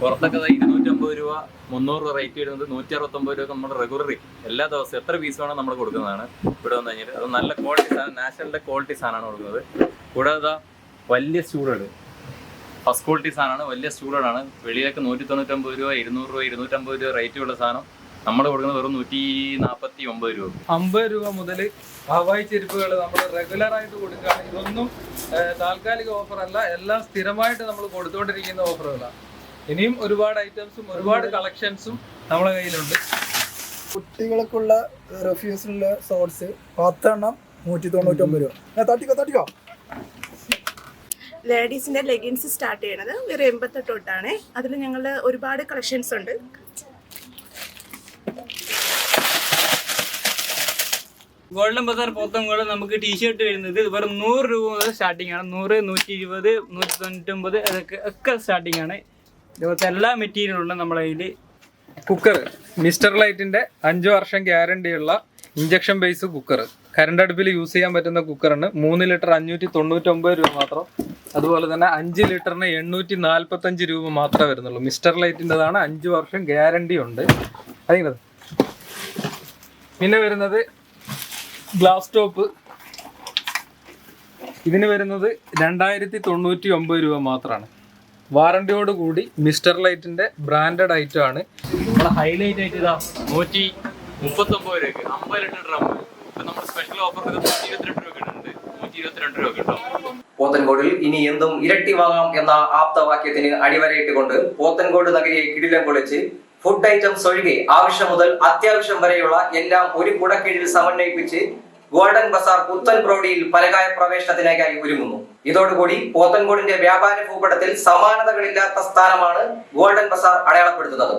പുറത്തൊക്കെ 250 രൂപ 300 രൂപ റേറ്റ് വരുന്നത് 169 രൂപ നമ്മുടെ റെഗുലറി എല്ലാ ദിവസവും എത്ര പീസ് വേണം നമ്മൾ കൊടുക്കുന്നതാണ്. ഇവിടെ വന്നു കഴിഞ്ഞാൽ അത് നല്ല ക്വാളിറ്റി സാധനം, നാഷണലിന്റെ ക്വാളിറ്റി സാധനമാണ് കൊടുക്കുന്നത്. കൂടാതെ വലിയ സ്റ്റൂളുകൾ ഫസ്റ്റ് ക്വാളിറ്റി സാധനമാണ്, വലിയ സ്റ്റൂളുകളാണ്. വെളിയിലൊക്കെ 199 രൂപ 200 രൂപ 250 രൂപ റേറ്റ് ഉള്ള സാധനം നമ്മൾ കൊടുക്കുന്നത് വെറും 149 രൂപ. 50 രൂപ മുതൽ ഹവായി ചെരുപ്പുകൾ നമ്മൾ റെഗുലർ ആയിട്ട് കൊടുക്കുകയാണ്. ഇതൊന്നും താൽക്കാലിക ഓഫർ അല്ല, എല്ലാം സ്ഥിരമായിട്ട് നമ്മൾ കൊടുത്തുകൊണ്ടിരിക്കുന്ന ഓഫറുകളാണ്. ഇനിയും ഒരുപാട് ഐറ്റംസും ഒരുപാട് കളക്ഷൻസും നമ്മളെ കയ്യിലുണ്ട്. കുട്ടികൾക്കുള്ള റെഫ്യൂസിലുള്ള ഷോർട്സ് 10 എണ്ണം 199 രൂപ. തട്ടിക്കോ. ലേഡീസിന്റെ ലെഗിൻസ് സ്റ്റാർട്ട് ചെയ്യണത് ഒരു 88 തൊട്ടാണ്. അതിൽ ഞങ്ങൾ ഒരുപാട് കളക്ഷൻസ് ഉണ്ട്. ഗോൾഡൻ ബസാർ പോത്തൻകോട് നമുക്ക് ടീഷർട്ട് വരുന്നത് വെറും 100 രൂപ മുതൽ സ്റ്റാർട്ടിംഗ് ആണ്. 100, 120, 199 ഒക്കെ സ്റ്റാർട്ടിംഗ് ആണ്. ഇതുപോലത്തെ എല്ലാ മെറ്റീരിയലും ഉണ്ട് നമ്മുടെ കയ്യിൽ. കുക്കർ മിസ്റ്റർ ലൈറ്റിന്റെ 5 വർഷം ഗ്യാരണ്ടിയുള്ള ഇഞ്ചക്ഷൻ ബേസ് കുക്കർ, കറണ്ട് അടുപ്പിൽ യൂസ് ചെയ്യാൻ പറ്റുന്ന കുക്കറാണ്. 3 ലിറ്റർ 599 രൂപ മാത്രം. അതുപോലെ തന്നെ 5 ലിറ്ററിന് 845 രൂപ മാത്രമേ വരുന്നുള്ളൂ. മിസ്റ്റർ ലൈറ്റിൻ്റെതാണ്, 5 വർഷം ഗ്യാരണ്ടി ഉണ്ട്. അതിനത് പിന്നെ വരുന്നത് ഗ്ലാസ് ടോപ്പ്. ഇതിന് വരുന്നത് 2099 രൂപ മാത്രമാണ്. വാറണ്ടിയോട് കൂടി മിസ്റ്റർ ലൈറ്റിന്റെ ബ്രാൻഡഡ് ഐറ്റം ആണ്. നമ്മുടെ ഹൈലൈറ്റ് ആയിട്ട് ഇതാ 139 രൂപയ്ക്ക് 50 ലിറ്റർ ഡ്രം. ഇപ്പൊ നമ്മുടെ സ്പെഷ്യൽ ഓഫർ 122 രൂപ ഉണ്ട്. 122 രൂപ കിട്ടും. പോത്തൻകോടിൽ ഇനി എന്തും ഇരട്ടി വാങ്ങാം എന്ന ആപ്തവാക്യത്തിന് അടിവരയിട്ടുകൊണ്ട് പോത്തൻകോട് നഗരിയെ കിടിലം കൊള്ളിച്ച് ഫുഡ് ഐറ്റംസ് ഒഴികെ ആവശ്യം മുതൽ അത്യാവശ്യം വരെയുള്ള എല്ലാം ഒരു കുടക്കീഴിൽ സമന്വയിപ്പിച്ച് ഗോൾഡൻ ബസാർ പുത്തൻ പ്രൗഢിയിൽ പലകായ പ്രവേശനത്തിനായി ഒരുങ്ങുന്നു. ഇതോടുകൂടി പോത്തൻകോടിന്റെ വ്യാപാര ഭൂപടത്തിൽ സമാനതകളില്ലാത്ത സ്ഥാനമാണ് ഗോൾഡൻ ബസാർ അടയാളപ്പെടുത്തുന്നത്.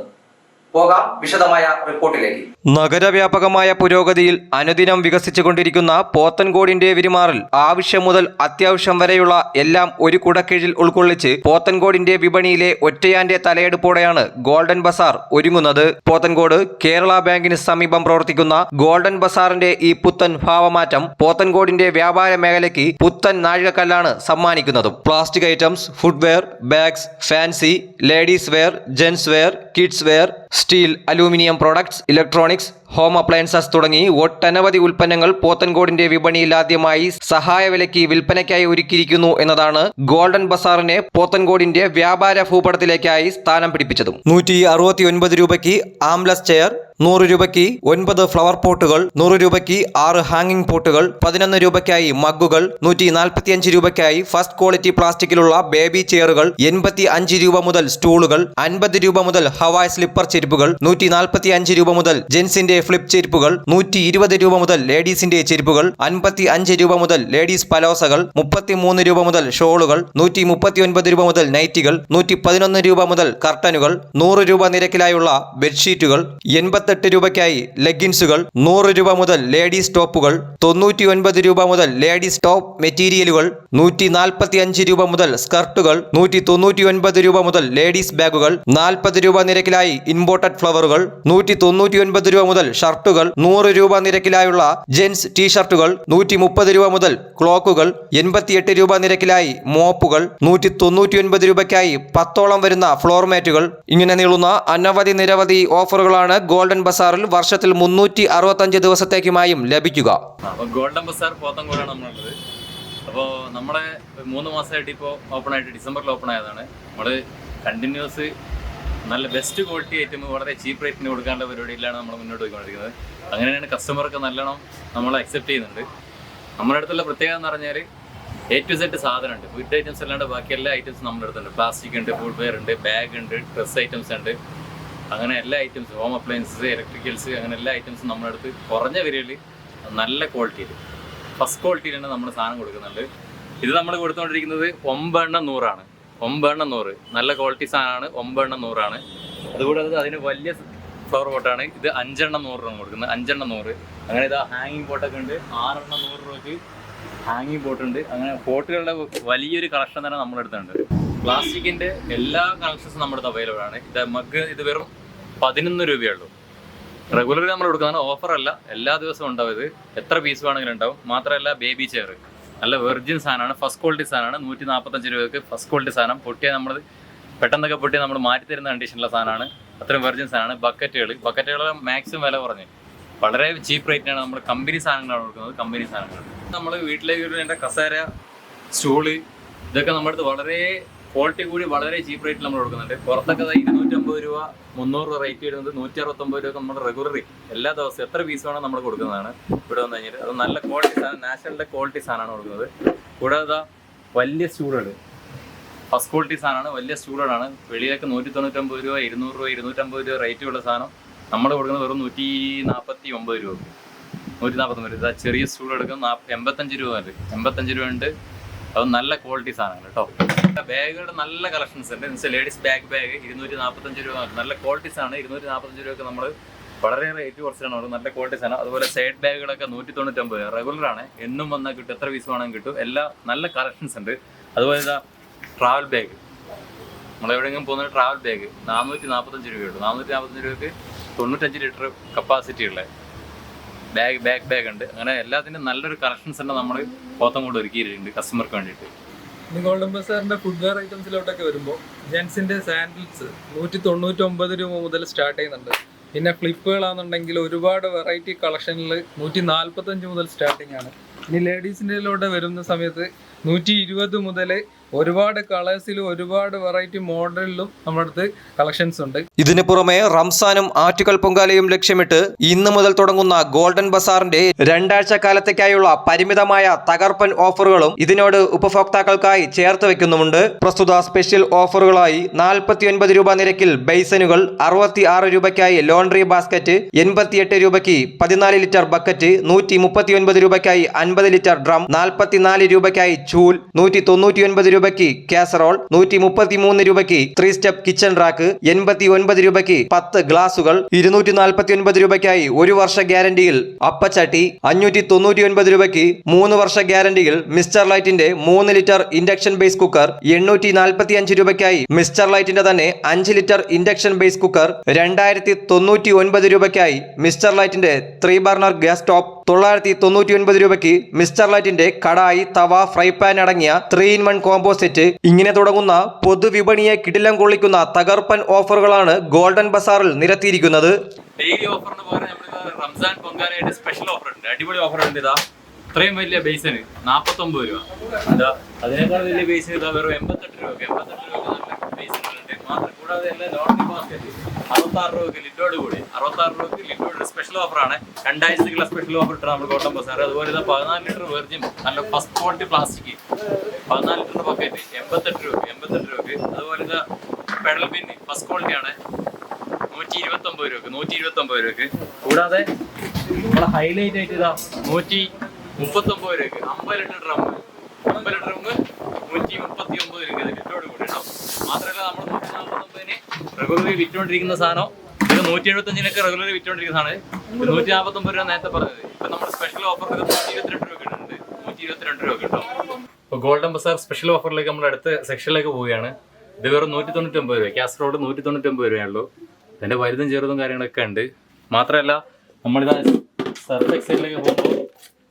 പോകാം വിശദമായ റിപ്പോർട്ടിലേക്ക്. നഗരവ്യാപകമായ പുരോഗതിയിൽ അനുദിനം വികസിച്ചുകൊണ്ടിരിക്കുന്ന പോത്തൻകോടിന്റെ വിരിമാറിൽ ആവശ്യം മുതൽ അത്യാവശ്യം വരെയുള്ള എല്ലാം ഒരു കുടക്കീഴിൽ ഉൾക്കൊള്ളിച്ച് പോത്തൻകോടിന്റെ വിപണിയിലെ ഒറ്റയാന്റെ തലയെടുപ്പോടെയാണ് ഗോൾഡൻ ബസാർ ഒരുങ്ങുന്നത്. പോത്തൻകോട് കേരള ബാങ്കിന് സമീപം പ്രവർത്തിക്കുന്ന ഗോൾഡൻ ബസാറിന്റെ ഈ പുത്തൻ ഭാവമാറ്റം പോത്തൻകോടിന്റെ വ്യാപാര മേഖലയ്ക്ക് പുത്തൻ നാഴികക്കല്ലാണ് സമ്മാനിക്കുന്നതും. Plastic items, footwear, bags, fancy, ladies wear, gents wear, kids wear, steel, aluminium products, electronics, home appliances തുടങ്ങി ഒട്ടനവധി ഉൽപ്പന്നങ്ങൾ പോത്തൻകോടിന്റെ വിപണിയിൽ ആദ്യമായി സഹായവിലയ്ക്ക് വിൽപ്പനയ്ക്കായി ഒരുക്കിയിരിക്കുന്നു എന്നതാണ് ഗോൾഡൻ ബസാറിനെ പോത്തൻകോടിന്റെ വ്യാപാര ഭൂപടത്തിലേക്കായി സ്ഥാനം പിടിപ്പിച്ചതും. 169 രൂപയ്ക്ക് ആംലസ് ചെയർ, 100 രൂപയ്ക്ക് 9 ഫ്ലവർ പോട്ടുകൾ, 100 രൂപയ്ക്ക് 6 ഹാങ്ങിംഗ് പോട്ടുകൾ, 11 രൂപയ്ക്കായി മഗ്ഗുകൾ, 145 രൂപയ്ക്കായി ഫസ്റ്റ് ക്വാളിറ്റി പ്ലാസ്റ്റിക്കിലുള്ള ബേബി ചെയറുകൾ, 85 രൂപ മുതൽ സ്റ്റൂളുകൾ, 50 രൂപ മുതൽ ഹവായ് സ്ലിപ്പർ ചെരുപ്പുകൾ, 145 രൂപ മുതൽ ജെൻസിന്റെ ഫ്ലിപ്പ് ചെരുപ്പുകൾ, 120 രൂപ മുതൽ ലേഡീസിന്റെ ചെരുപ്പുകൾ, 55 രൂപ മുതൽ ലേഡീസ് പലോസകൾ, 33 രൂപ മുതൽ ഷോളുകൾ, 139 രൂപ മുതൽ നൈറ്റികൾ, 111 രൂപ മുതൽ കർട്ടനുകൾ, 100 രൂപ നിരക്കിലായുള്ള ബെഡ്ഷീറ്റുകൾ, 88 രൂപയ്ക്കായി ലെഗിൻസുകൾ, 100 രൂപ മുതൽ ലേഡീസ് ടോപ്പുകൾ, 99 രൂപ മുതൽ ലേഡീസ് ടോപ്പ് മെറ്റീരിയലുകൾ, 145 രൂപ മുതൽ സ്കർട്ടുകൾ, 199 രൂപ മുതൽ ലേഡീസ് ബാഗുകൾ, 40 രൂപ നിരക്കിലായി ഇമ്പോർട്ടഡ് ഫ്ലവറുകൾ, 199 രൂപ മുതൽ ഷർട്ടുകൾ, 100 രൂപ നിരക്കിലായുള്ള ജെൻസ് ടീഷർട്ടുകൾ, 130 രൂപ മുതൽ ക്ലോക്കുകൾ, 88 രൂപ നിരക്കിലായി മോപ്പുകൾ, 199 രൂപയ്ക്കായി 10ഓളം വരുന്ന ഫ്ലോർ മാറ്റുകൾ. ഇങ്ങനെ നീളുന്ന അനവധി നിരവധി ഓഫറുകളാണ് ഗോൾഡൻ ബസാറിൽ വർഷത്തിൽ 365 ദിവസത്തേക്കുമായും ലഭിക്കുക. ഗോൾഡൻ ബസാർ പോത്തൻകോടാണ് നമ്മളുള്ളത്. അപ്പോൾ നമ്മളെ 3 മാസമായിട്ട് ഇപ്പോൾ ഓപ്പൺ ആയിട്ട് ഡിസംബറിൽ ഓപ്പൺ ആയതാണ്. നമ്മൾ കണ്ടിന്യൂസ് നല്ല ബെസ്റ്റ് ക്വാളിറ്റി ഐറ്റം വളരെ ചീപ്പ് റേറ്റിന് കൊടുക്കാനുള്ള പരിപാടിയിലാണ് നമ്മൾ മുന്നോട്ട് പോയിക്കൊണ്ടിരിക്കുന്നത്. അങ്ങനെയാണ് കസ്റ്റമർക്ക് നല്ലോണം നമ്മൾ അക്സെപ്റ്റ് ചെയ്യുന്നുണ്ട്. നമ്മുടെ അടുത്തുള്ള പ്രത്യേകത എന്ന് പറഞ്ഞാൽ A to Z സാധനമുണ്ട്. ഫുഡ് ഐറ്റംസ് അല്ലാണ്ട് ബാക്കി എല്ലാ ഐറ്റംസും നമ്മുടെ അടുത്തുണ്ട്. പ്ലാസ്റ്റിക് ഉണ്ട്, ഫുഡ് വെയർ ഉണ്ട്, ബാഗ് ഉണ്ട്, ഡ്രസ് ഐറ്റംസ് ഉണ്ട്. അങ്ങനെ എല്ലാ ഐറ്റംസും, ഹോം അപ്ലയൻസസ്, ഇലക്ട്രിക്കൽസ്, അങ്ങനെ എല്ലാ ഐറ്റംസും നമ്മുടെ അടുത്ത് കുറഞ്ഞ വിലയിൽ നല്ല ക്വാളിറ്റിയിൽ ഫസ്റ്റ് ക്വാളിറ്റിയിലാണ് നമ്മൾ സാധനം കൊടുക്കുന്നുണ്ട്. ഇത് നമ്മൾ കൊടുത്തുകൊണ്ടിരിക്കുന്നത് 9 എണ്ണം 100 ആണ്. 9 എണ്ണം 100 നല്ല ക്വാളിറ്റി സാധനമാണ്. 9 എണ്ണം 100 ആണ്. അതുകൂടാതെ അതിന് വലിയ ഫ്ലവർ പോട്ടാണ്. ഇത് 5 എണ്ണം 100 രൂപ കൊടുക്കുന്നത്. 5 എണ്ണം 100. അങ്ങനെ ഇതാ ഹാങ്ങിങ് പോട്ടൊക്കെ ഉണ്ട്. 6 എണ്ണം 100 രൂപയ്ക്ക് ഹാങ്ങിങ് പോട്ടുണ്ട്. അങ്ങനെ പോട്ടുകളുടെ വലിയൊരു കളക്ഷൻ തന്നെ നമ്മുടെ അടുത്തുണ്ട്. പ്ലാസ്റ്റിക്കിൻ്റെ എല്ലാ കളക്ഷൻസും നമ്മുടെ അടുത്ത് അവൈലബിൾ ആണ്. ഇത് മഗ് ഇത് വെറും 11 രൂപയുള്ളൂ. റെഗുലറി നമ്മൾ കൊടുക്കുന്നതാണ്, ഓഫറല്ല. എല്ലാ ദിവസവും ഉണ്ടാവും. ഇത് എത്ര പീസ് വേണമെങ്കിലും ഉണ്ടാവും. മാത്രമല്ല ബേബി ചെയർ നല്ല വെർജിൻ സാധനമാണ്, ഫസ്റ്റ് ക്വാളിറ്റി സാധനമാണ്. 145 രൂപയ്ക്ക് ഫസ്റ്റ് ക്വാളിറ്റി സാധനം. പൊട്ടിയാൽ നമ്മൾ പെട്ടെന്നൊക്കെ പൊട്ടി നമ്മൾ മാറ്റി തരുന്ന കണ്ടീഷനുള്ള സാധനമാണ്. അത്രയും വെർജിൻ സാധനമാണ്. ബക്കറ്റുകൾ മാക്സിമം വില കുറഞ്ഞ് വളരെ ചീപ്പ് റേറ്റിനാണ് നമ്മൾ കമ്പനി സാധനങ്ങളാണ് കൊടുക്കുന്നത്. കമ്പനി സാധനങ്ങൾ നമ്മൾ വീട്ടിലേക്ക് വേണ്ട കസേര, സ്റ്റൂള് ഇതൊക്കെ നമ്മുടെ അടുത്ത് വളരെ ക്വാളിറ്റി കൂടി വളരെ ചീപ്പ് റേറ്റിൽ നമ്മൾ കൊടുക്കുന്നുണ്ട്. പുറത്തൊക്കെ 250 രൂപ 300 രൂപ റേറ്റ് വരുന്നത് 169 രൂപ നമ്മൾ റെഗുലറി എല്ലാ ദിവസവും എത്ര പീസ് വേണം നമ്മൾ കൊടുക്കുന്നതാണ്. ഇവിടെ വന്നു കഴിഞ്ഞാൽ അത് നല്ല ക്വാളിറ്റി സാധനം, നാഷണലിൻ്റെ ക്വാളിറ്റി സാധനമാണ് കൊടുക്കുന്നത്. കൂടാതെ വലിയ സ്റ്റൂളുകൾ ഫസ്റ്റ് ക്വാളിറ്റി സാധനമാണ്. വലിയ സ്റ്റൂളുകളാണ്. വെളിയിലൊക്കെ 199 രൂപ 200 രൂപ 250 രൂപ റേറ്റുള്ള സാധനം നമ്മൾ കൊടുക്കുന്നത് വെറും 149 രൂപ 149 രൂപ. ചെറിയ സ്റ്റൂൾ എടുക്കുന്നത് 85 രൂപ ഉണ്ട്. 85 രൂപ ഉണ്ട്. അത് നല്ല ക്വാളിറ്റി സാധനങ്ങൾ കേട്ടോ. ബാഗുകളുടെ നല്ല കളക്ഷൻസ് ഉണ്ട്. എന്നുവെച്ചാൽ ലേഡീസ് ബാഗ് 245 രൂപ നല്ല ക്വാളിറ്റി സാധനം. 245 രൂപയ്ക്ക് നമ്മൾ വളരെ റേറ്റ് കുറച്ചാണ് കൊടുക്കുന്നത്. നല്ല ക്വാളിറ്റി സാധനം. അതുപോലെ സൈഡ് ബാഗുകളൊക്കെ 199 റെഗുലറാണ്. എന്നും വന്നാൽ കിട്ടും. എത്ര പീസ് വേണമെങ്കിൽ കിട്ടും. എല്ലാ നല്ല കളക്ഷൻസ് ഉണ്ട്. അതുപോലെ ട്രാവൽ ബാഗ്, നമ്മളെവിടെയെങ്കിലും പോകുന്ന ട്രാവൽ ബാഗ് 445 രൂപയുള്ളൂ. 445 രൂപയ്ക്ക് 95 ലിറ്റർ കപ്പാസിറ്റി ഉള്ള ബാഗ് ഉണ്ട്. അങ്ങനെ എല്ലാത്തിനും നല്ലൊരു കളക്ഷൻസ് ഉണ്ട് നമ്മൾ പോത്തങ്കോട് ഒരുക്കിയിട്ടുണ്ട് കസ്റ്റമർക്ക് വേണ്ടിയിട്ട്. ഇനി ഗോൾഡൻ ബസാറിന്റെ ഫുഡ്വെയർ ഐറ്റംസിലോട്ടൊക്കെ വരുമ്പോൾ ജെൻസിന്റെ സാൻഡിൽസ് 199 രൂപ മുതൽ സ്റ്റാർട്ട് ചെയ്യുന്നുണ്ട്. പിന്നെ ഫ്ലിപ്പുകളാണെന്നുണ്ടെങ്കിൽ ഒരുപാട് വെറൈറ്റി കളക്ഷനിൽ 145 മുതൽ സ്റ്റാർട്ടിങ് ആണ്. ഇനി ലേഡീസിൻ്റെ വരുന്ന സമയത്ത് 120 മുതൽ ഒരുപാട് കളേഴ്സിലും ഒരുപാട് വെറൈറ്റി മോഡലിലും നമ്മുടെ അടുത്ത് കളക്ഷൻസ് ഉണ്ട്. ഇതിനു പുറമെ റംസാനും ആറ്റുകൽ പൊങ്കാലയും ലക്ഷ്യമിട്ട് ഇന്ന് മുതൽ തുടങ്ങുന്ന ഗോൾഡൻ ബസാറിന്റെ 2 ആഴ്ച കാലത്തേക്കായുള്ള പരിമിതമായ തകർപ്പൻ ഓഫറുകളും ഇതിനോട് ഉപഭോക്താക്കൾക്കായി ചേർത്ത് വെക്കുന്നുമുണ്ട്. പ്രസ്തുത സ്പെഷ്യൽ ഓഫറുകളായി 49 രൂപ നിരക്കിൽ ബേസനുകൾ, 66 രൂപയ്ക്കായി ലോണ്ടറി ബാസ്ക്കറ്റ്, 88 രൂപയ്ക്ക് 14 ലിറ്റർ ബക്കറ്റ്, 139 രൂപയ്ക്കായി 50 ലിറ്റർ ഡ്രം, 44 രൂപയ്ക്കായി ചൂൽ, 199 രൂപയ്ക്ക് കാസറോൾ, 133 രൂപയ്ക്ക് 3 സ്റ്റെപ്പ് കിച്ചൺ റാക്ക്, 89 രൂപയ്ക്ക് 10 ഗ്ലാസുകൾ, 249 രൂപയ്ക്കായി 1 വർഷ ഗ്യാരണ്ടിയിൽ അപ്പച്ചട്ടി, 599 രൂപയ്ക്ക് 3 വർഷ ഗ്യാരണ്ടിയിൽ മിസ്റ്റർ ലൈറ്റിന്റെ 3 ലിറ്റർ ഇൻഡക്ഷൻ ബേസ് കുക്കർ, 845 രൂപയ്ക്കായി മിസ്റ്റർ ലൈറ്റിന്റെ തന്നെ 5 ലിറ്റർ ഇൻഡക്ഷൻ ബേസ് കുക്കർ, 2099 രൂപയ്ക്കായി മിസ്റ്റർ ലൈറ്റിന്റെ 3 ബർണർ ഗ്യാസ് സ്റ്റോപ്പ്, 999 രൂപയ്ക്ക് മിസ്റ്റർ ലൈറ്റിന്റെ കടായി, തവ, ഫ്രൈ പാൻ അടങ്ങിയ 3-in-1 കോംബോ സെറ്റ്. ഇങ്ങനെ തുടങ്ങുന്ന പൊതുവിപണിയെ കിടിലം കൊള്ളിക്കുന്ന തകർപ്പൻ ഓഫറുകളാണ് ഗോൾഡൻ ബസാറിൽ നിരത്തിയിരിക്കുന്നത്. ഡെയിലി ഓഫറിന് പകരം നമ്മൾ റംസാൻ പൊങ്കാലയായിട്ട് സ്പെഷ്യൽ ഓഫർ ഉണ്ട്. അടിപൊളി ഓഫർ ഉണ്ട്. ഇതാ ഇത്രയും വലിയ ബേസിന് 49 രൂപ. അതാ അതിനേക്കാൾ വലിയ ബേസിന് ഇതാ വെറും 88 രൂപ. 88 രൂപ നല്ല ബേസിനുണ്ട്. മാത്രം കൂടാതെ എല്ലാം ലോണ്ടറി ബാസ്ക്കറ്റ് 66 രൂപയ്ക്ക് ലിറ്റോട് കൂടി 66 രൂപയ്ക്ക് ലിറ്റോട് സ്പെഷ്യൽ ഓഫറാണ്. 2 ആഴ്ചക്കുള്ള സ്പെഷ്യൽ ഓഫർ ഇട്ടാണ് നമ്മൾ ഗോൾഡൻ ബസാർ. അതുപോലെ 14 ലിറ്റർ വെർജിൻ നല്ല first quality plastic 14 litre bucket 88 രൂപയ്ക്ക്. അതുപോലെ പെഡൽ പിന്ന് ഫസ്റ്റ് ക്വാളിറ്റി ആണ് 129 രൂപയ്ക്ക്. കൂടാതെ നമ്മളെ ഹൈലൈറ്റ് ആയിട്ട് ഇതാ 139 രൂപയ്ക്ക് 50 ലിറ്റർ ഡ്രം 139 രൂപ ലിറ്റോട് കൂടി കേട്ടോ. മാത്രമല്ല നമ്മൾ 149 റെഗുലറി വിറ്റുകൊണ്ടിരിക്കുന്ന സാധനം ഇത് 175 റെഗുലറി വിറ്റുകൊണ്ടിരിക്കുന്ന സാധനം 149 രൂപ നേരത്തെ പറഞ്ഞത്. ഇപ്പൊ നമ്മുടെ സ്പെഷ്യൽ ഓഫർ 122 രൂപ കിട്ടുന്നുണ്ട്. 122 രൂപ കിട്ടും. ഇപ്പോൾ ഗോൾഡൻ ബസാർ സ്പെഷ്യൽ ഓഫറിലേക്ക് നമ്മൾ അടുത്ത സെക്ഷനിലേക്ക് പോവുകയാണ്. ഇത് വെറും 199 രൂപ. കാസറോഡ് 199 രൂപയുള്ളൂ. ഇതിന്റെ വലുതും ചെറുതും കാര്യങ്ങളൊക്കെ ഉണ്ട്. മാത്രമല്ല നമ്മളിതാ സർഫ് എക്സൈഡിലേക്ക് പോകുമ്പോൾ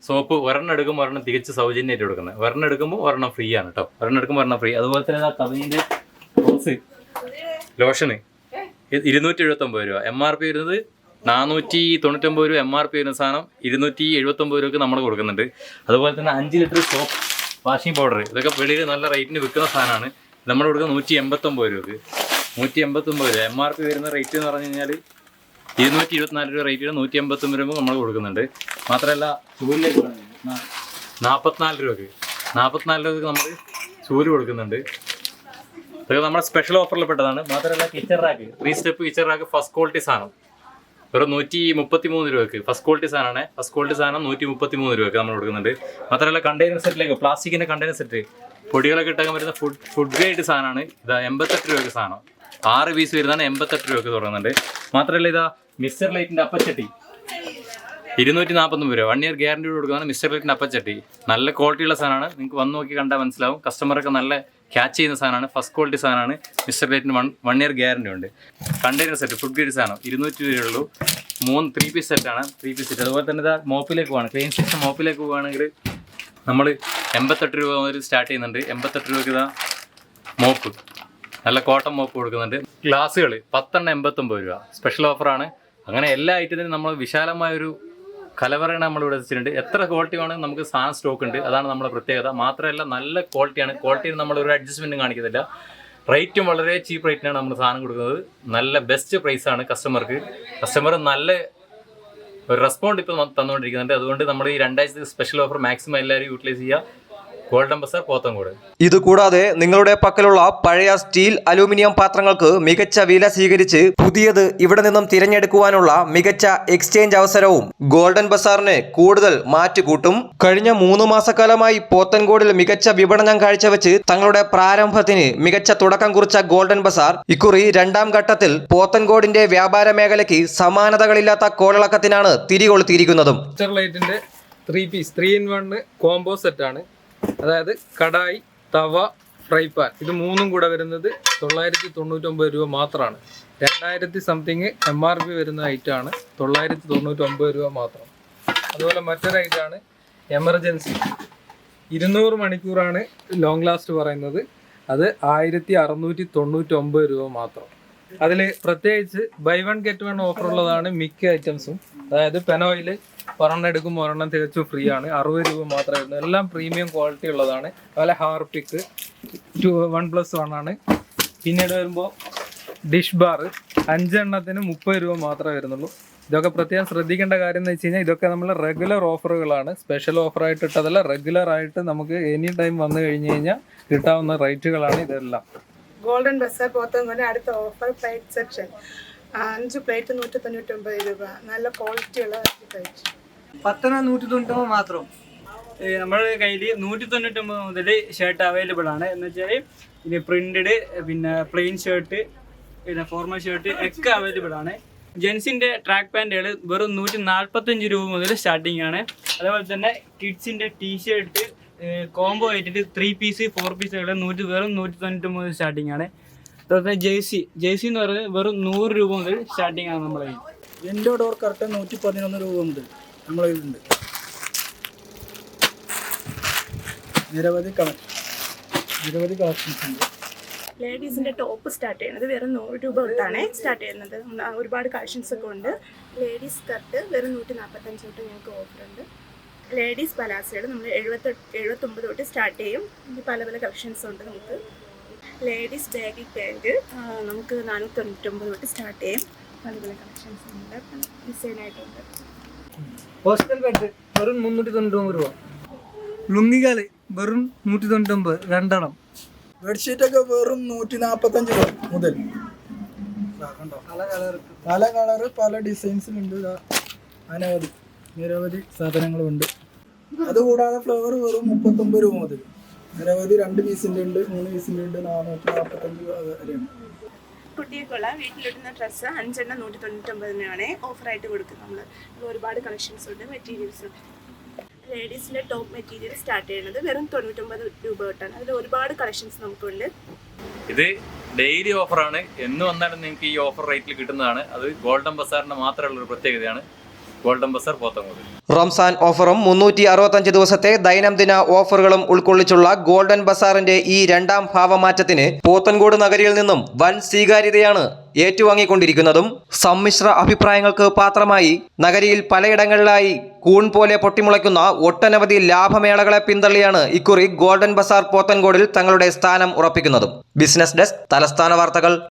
സോപ്പ് ഒരെണ്ണം എടുക്കുമ്പോൾ ഒരെണ്ണം തികച്ച് സൗജന്യമായിട്ട് കൊടുക്കുന്നത്. ഒരെണ്ണം എടുക്കുമ്പോൾ ഒരെണ്ണം ഫ്രീ ആണ് കേട്ടോ. ഒരെണ്ണം എടുക്കുമ്പോൾ ഒരെണ്ണം ഫ്രീ. അതുപോലെ തന്നെ കവിഞ്ഞിന്റെ റോസ് ലോഷന് 279 രൂപ. MRP വരുന്നത് 499 രൂപ. MRP വരുന്ന സാധനം 279 രൂപയ്ക്ക് നമ്മൾ കൊടുക്കുന്നുണ്ട്. അതുപോലെ തന്നെ 5 ലിറ്റർ സോപ്പ്, വാഷിംഗ് പൗഡർ ഇതൊക്കെ വെളിയിൽ നല്ല റേറ്റിന് വിൽക്കുന്ന സാധനമാണ്. നമ്മൾ കൊടുക്കുന്നത് 189 രൂപയ്ക്ക്. 189 രൂപ. MRP വരുന്ന റേറ്റ് എന്ന് പറഞ്ഞു കഴിഞ്ഞാൽ 224 രൂപ റേറ്റിന് 189 രൂപ നമ്മൾ കൊടുക്കുന്നുണ്ട്. മാത്രമല്ല ചൂലിലേക്ക് 44 രൂപയ്ക്ക് നമ്മൾ ചൂല് കൊടുക്കുന്നുണ്ട്. ഇതൊക്കെ നമ്മുടെ സ്പെഷ്യൽ ഓഫറിൽ പെട്ടതാണ്. മാത്രമല്ല kitchen rack 3 step kitchen rack first quality സാധനം വെറും 133 രൂപയ്ക്ക്. ഫസ്റ്റ് ക്വാളിറ്റി സാധനമാണ്. ഫസ്റ്റ് ക്വാളിറ്റി സാധനം 133 രൂപയ്ക്ക് നമ്മൾ കൊടുക്കുന്നുണ്ട്. മാത്രമല്ല കണ്ടെയ്നർ സെറ്റിലേക്ക് പ്ലാസ്റ്റിക്കിൻ്റെ കണ്ടെയ്നർ സെറ്റ് പൊടികളൊക്കെ ഇട്ടാൻ പറ്റുന്ന ഫുഡ് ഗ്രേഡ് സാധനമാണ്. ഇതാ 88 രൂപയ്ക്ക് സാധനം 6 പീസ് വരുന്നതാണ്. 88 രൂപയ്ക്ക് തുടങ്ങുന്നുണ്ട്. മാത്രമല്ല ഇതാ മിസ്റ്റർ ലൈറ്റിൻ്റെ അപ്പച്ചട്ടി 249 രൂപ. 1 ഇയർ ഗ്യാരണ്ടി കൊടുക്കുന്നതാണ് മിസ്റ്റർ ലൈറ്റിൻ്റെ അപ്പച്ചട്ടി. നല്ല ക്വാളിറ്റിയുള്ള സാധനമാണ്. നിങ്ങൾക്ക് വന്ന് നോക്കി കണ്ടാൽ മനസ്സിലാവും. കസ്റ്റമറൊക്കെ നല്ല ക്യാച്ച് ചെയ്യുന്ന സാധനമാണ്. ഫസ്റ്റ് ക്വാളിറ്റി സാധനമാണ്. മിസ്റ്റർ ലൈറ്റിന് 1 ഇയർ ഗ്യാരണ്ടി ഉണ്ട്. കണ്ടെയ്നർ സെറ്റ് ഫുഡ് ഗ്രേഡ് സാധനം 200 രൂപയുള്ളൂ. 3 പീസ് സെറ്റാണ്. 3 പീസ് സെറ്റ്. അതുപോലെ തന്നെ ഇതാ മോപ്പിലേക്ക് പോവാണ്. ക്ലീൻ സെക്ഷൻ മോപ്പിലേക്ക് പോവുകയാണെങ്കിൽ നമ്മൾ 88 രൂപ മുതൽ സ്റ്റാർട്ട് ചെയ്യുന്നുണ്ട്. 88 രൂപയ്ക്ക് ഇതാ മോപ്പ് നല്ല കോട്ടൺ മോപ്പ് കൊടുക്കുന്നുണ്ട്. ഗ്ലാസ്സുകൾ 10 89 രൂപ സ്പെഷ്യൽ ഓഫറാണ്. അങ്ങനെ എല്ലാ ഐറ്റത്തിനും നമ്മൾ വിശാലമായൊരു കലവറയാണ് നമ്മളിവിടെ വെച്ചിട്ടുണ്ട്. എത്ര ക്വാളിറ്റി വേണമെങ്കിൽ നമുക്ക് സാധനം സ്റ്റോക്ക് ഉണ്ട്. അതാണ് നമ്മുടെ പ്രത്യേകത. മാത്രമല്ല നല്ല ക്വാളിറ്റിയാണ്. ക്വാളിറ്റിയിൽ നമ്മളൊരു അഡ്ജസ്റ്റ്മെൻറ്റും കാണിക്കുന്നില്ല. റേറ്റും വളരെ ചീപ്പ് റേറ്റിനാണ് നമ്മൾ സാധനം കൊടുക്കുന്നത്. നല്ല ബെസ്റ്റ് പ്രൈസാണ് കസ്റ്റമർക്ക്. കസ്റ്റമർ നല്ല ഒരു റെസ്പോണ്ട് ഇപ്പോൾ തന്നുകൊണ്ടിരിക്കുന്നുണ്ട്. അതുകൊണ്ട് നമ്മൾ ഈ 2 ആഴ്ചത്തെ സ്പെഷ്യൽ ഓഫർ മാക്സിമം എല്ലാവരും യൂട്ടിലൈസ് ചെയ്യുക. ഗോൾഡൻ ബസാർ പോത്തൻകോട്. ഇതുകൂടാതെ നിങ്ങളുടെ പക്കലുള്ള പഴയ സ്റ്റീൽ അലൂമിനിയം പാത്രങ്ങൾക്ക് മികച്ച വില സ്വീകരിച്ച് പുതിയത് ഇവിടെ നിന്നും തിരഞ്ഞെടുക്കുവാനുള്ള മികച്ച എക്സ്ചേഞ്ച് അവസരവും ഗോൾഡൻ ബസാറിന് കൂടുതൽ മാറ്റുകൂട്ടും. കഴിഞ്ഞ 3 മാസക്കാലമായി പോത്തൻകോടിൽ മികച്ച വിപണനം കാഴ്ചവെച്ച് തങ്ങളുടെ പ്രാരംഭത്തിന് മികച്ച തുടക്കം കുറിച്ച ഗോൾഡൻ ബസാർ ഇക്കുറി 2ാം ഘട്ടത്തിൽ പോത്തൻകോടിന്റെ വ്യാപാര മേഖലയ്ക്ക് സമാനതകളില്ലാത്ത കോളിളക്കത്തിനാണ് തിരികൊളുത്തിയിരിക്കുന്നതും. മിസ്റ്റർ ലൈറ്റിന്റെ 3 പീസ് 3 in 1 കോംബോ സെറ്റാണ്. അതായത് കടായി, തവ, ഫ്രൈ പാൻ, ഇത് 3ഉം കൂടെ വരുന്നത് 999 രൂപ മാത്രമാണ്. 2000 സംതിങ് MRP വരുന്ന ഐറ്റമാണ്. 999 രൂപ മാത്രം. അതുപോലെ മറ്റൊരു ഐറ്റമാണ് എമർജൻസി. 200 മണിക്കൂറാണ് ലോങ് ലാസ്റ്റ് പറയുന്നത്. അത് 1699 രൂപ മാത്രം. അതിൽ പ്രത്യേകിച്ച് ബൈ 1 get 1 ഓഫർ ഉള്ളതാണ് മിക്ക ഐറ്റംസും. അതായത് പെനോയിൽ 1 എടുക്കുമ്പോൾ 1 തികച്ചും ഫ്രീ ആണ്. 60 രൂപ മാത്രമേ വരുന്നു. എല്ലാം പ്രീമിയം ക്വാളിറ്റി ഉള്ളതാണ്. അതുപോലെ ഹാർപിക്ക് 1+1 ആണ്. പിന്നീട് വരുമ്പോൾ ഡിഷ് ബാർ 5 എണ്ണത്തിന് 30 രൂപ മാത്രമേ വരുന്നുള്ളൂ. ഇതൊക്കെ പ്രത്യേകം ശ്രദ്ധിക്കേണ്ട കാര്യം എന്ന് വെച്ച് കഴിഞ്ഞാൽ ഇതൊക്കെ നമ്മൾ റെഗുലർ ഓഫറുകളാണ്. സ്പെഷ്യൽ ഓഫറായിട്ട് ഇട്ടതല്ല, റെഗുലർ ആയിട്ട് നമുക്ക് എനി ടൈം വന്നു കഴിഞ്ഞ് കഴിഞ്ഞാൽ കിട്ടാവുന്ന റേറ്റുകളാണ് ഇതെല്ലാം. ഗോൾഡൻ ബസാർ പോത്തൻകോട് അടുത്ത ഓഫർ പ്ലേറ്റ് സെക്ഷൻ 5 പ്ലേറ്റ് 199 രൂപ. നല്ല ക്വാളിറ്റിയുള്ള 5 പ്ലേറ്റ് 10 199 മാത്രം. നമ്മുടെ കയ്യിൽ 199 മുതൽ ഷർട്ട് അവൈലബിൾ ആണ്. എന്ന് വെച്ചാൽ ഇത് പ്രിന്റഡ്, പിന്നെ പ്ലെയിൻ ഷർട്ട്, പിന്നെ ഫോർമൽ ഷർട്ട് ഒക്കെ അവൈലബിൾ ആണ്. ജെൻസിൻ്റെ ട്രാക്ക് പാൻറ്റുകൾ വെറും 145 രൂപ മുതൽ സ്റ്റാർട്ടിങ് ആണ്. അതേപോലെ തന്നെ കിഡ്സിൻ്റെ ടീഷർട്ട് കോംബോ ആയിട്ട് 3 പീസ് 4 പീസുകൾ വെറും 199 സ്റ്റാർട്ടിങ് ആണ്. അതുപോലെ ജേഴ്സി എന്ന് പറയുന്നത് വെറും 100 രൂപ മുതൽ സ്റ്റാർട്ടിങ് ആണ് നമ്മളെ കയ്യിൽ. വിൻഡോ ഡോർ കറക്റ്റ് 111 രൂപ മുതൽ നമ്മളെ കയ്യിലുണ്ട്. നിരവധി കളക്ഷൻസ് ഉണ്ട്. ലേഡീസിൻ്റെ ടോപ്പ് സ്റ്റാർട്ട് ചെയ്യുന്നത് വെറും 100 രൂപ തൊട്ടാണ് സ്റ്റാർട്ട് ചെയ്യുന്നത്. ഒരുപാട് കളക്ഷൻസ് ഒക്കെ ഉണ്ട്. ലേഡീസ് സ്കർട്ട് വെറും 145 തൊട്ട് ഞങ്ങൾക്ക് ഓഫറുണ്ട്. ലേഡീസ് പലാസകൾ നമ്മൾ 79 തൊട്ട് സ്റ്റാർട്ട് ചെയ്യും. പല കളക്ഷൻസ് ഉണ്ട് നമുക്ക്. ലേഡീസ് ബാഗി പാൻറ്റ് നമുക്ക് 499 തൊട്ട് സ്റ്റാർട്ട് ചെയ്യും. പല കളക്ഷൻസ് ഉണ്ട്, ഡിസൈനായിട്ടുണ്ട്. ഹോസ്റ്റൽ ബെഡ് വെറും 399 രൂപ. ലുങ്ങികൾ വെറും 199 2 ബെഡ്ഷീറ്റൊക്കെ വെറും 145 രൂപ മുതൽ. പല കളറ് പല ഡിസൈൻസിലുണ്ട്. നിരവധി സാധനങ്ങളുണ്ട്. അതുകൂടാതെ ഫ്ലവർ വെറും 39 രൂപ മുതൽ. നിരവധി 2 പീസിൻ്റെ ഉണ്ട്, 3 പീസിൻ്റെ ഉണ്ട്, 445 രൂപ വരെയാണ്. കുട്ടികൾക്കുള്ള വീട്ടിലിടുന്ന ഡ്രസ്സ് 5 എണ്ണം 199 ഓഫറായിട്ട് കൊടുക്കും. നമ്മൾ ഒരുപാട് കളക്ഷൻസ് ഉണ്ട്, മെറ്റീരിയൽസ് ഉണ്ട്. ലേഡീസിൻ്റെ ടോപ്പ് മെറ്റീരിയൽ സ്റ്റാർട്ട് ചെയ്യുന്നത് വെറും 99 രൂപ തൊട്ടാണ്. അതിൽ ഒരുപാട് കളക്ഷൻസ് നമുക്കുണ്ട്. ഇത് ഡെയിലി ഓഫറാണ്. എന്ന് വന്നാലും നിങ്ങൾക്ക് ഈ ഓഫർ റേറ്റിൽ കിട്ടുന്നതാണ്. അത് ഗോൾഡൻ ബസാറിൻ്റെ മാത്രമുള്ള ഒരു പ്രത്യേകതയാണ്. ഗോൾഡൻ ബസാർ പോത്തൻകോട്. റംസാൻ ഓഫറും 365 ദിവസത്തെ ദൈനംദിന ഓഫറുകളും ഉൾക്കൊള്ളിച്ചുള്ള ഗോൾഡൻ ബസാറിന്റെ ഈ 2ാം ഭാവമാറ്റത്തിന് പോത്തൻകോട് നഗരിയിൽ നിന്നും വൻ സ്വീകാര്യതയാണ് ഏറ്റുവാങ്ങിക്കൊണ്ടിരിക്കുന്നതും. സമ്മിശ്ര അഭിപ്രായങ്ങൾക്ക് പാത്രമായി നഗരിയിൽ പലയിടങ്ങളിലായി കൂൺ പോലെ പൊട്ടിമുളയ്ക്കുന്ന ഒട്ടനവധി ലാഭമേളകളെ പിന്തള്ളിയാണ് ഇക്കുറി ഗോൾഡൻ ബസാർ പോത്തൻകോടിൽ തങ്ങളുടെ സ്ഥാനം ഉറപ്പിക്കുന്നതും. ബിസിനസ് ഡെസ്ക്, തലസ്ഥാന വാർത്തകൾ.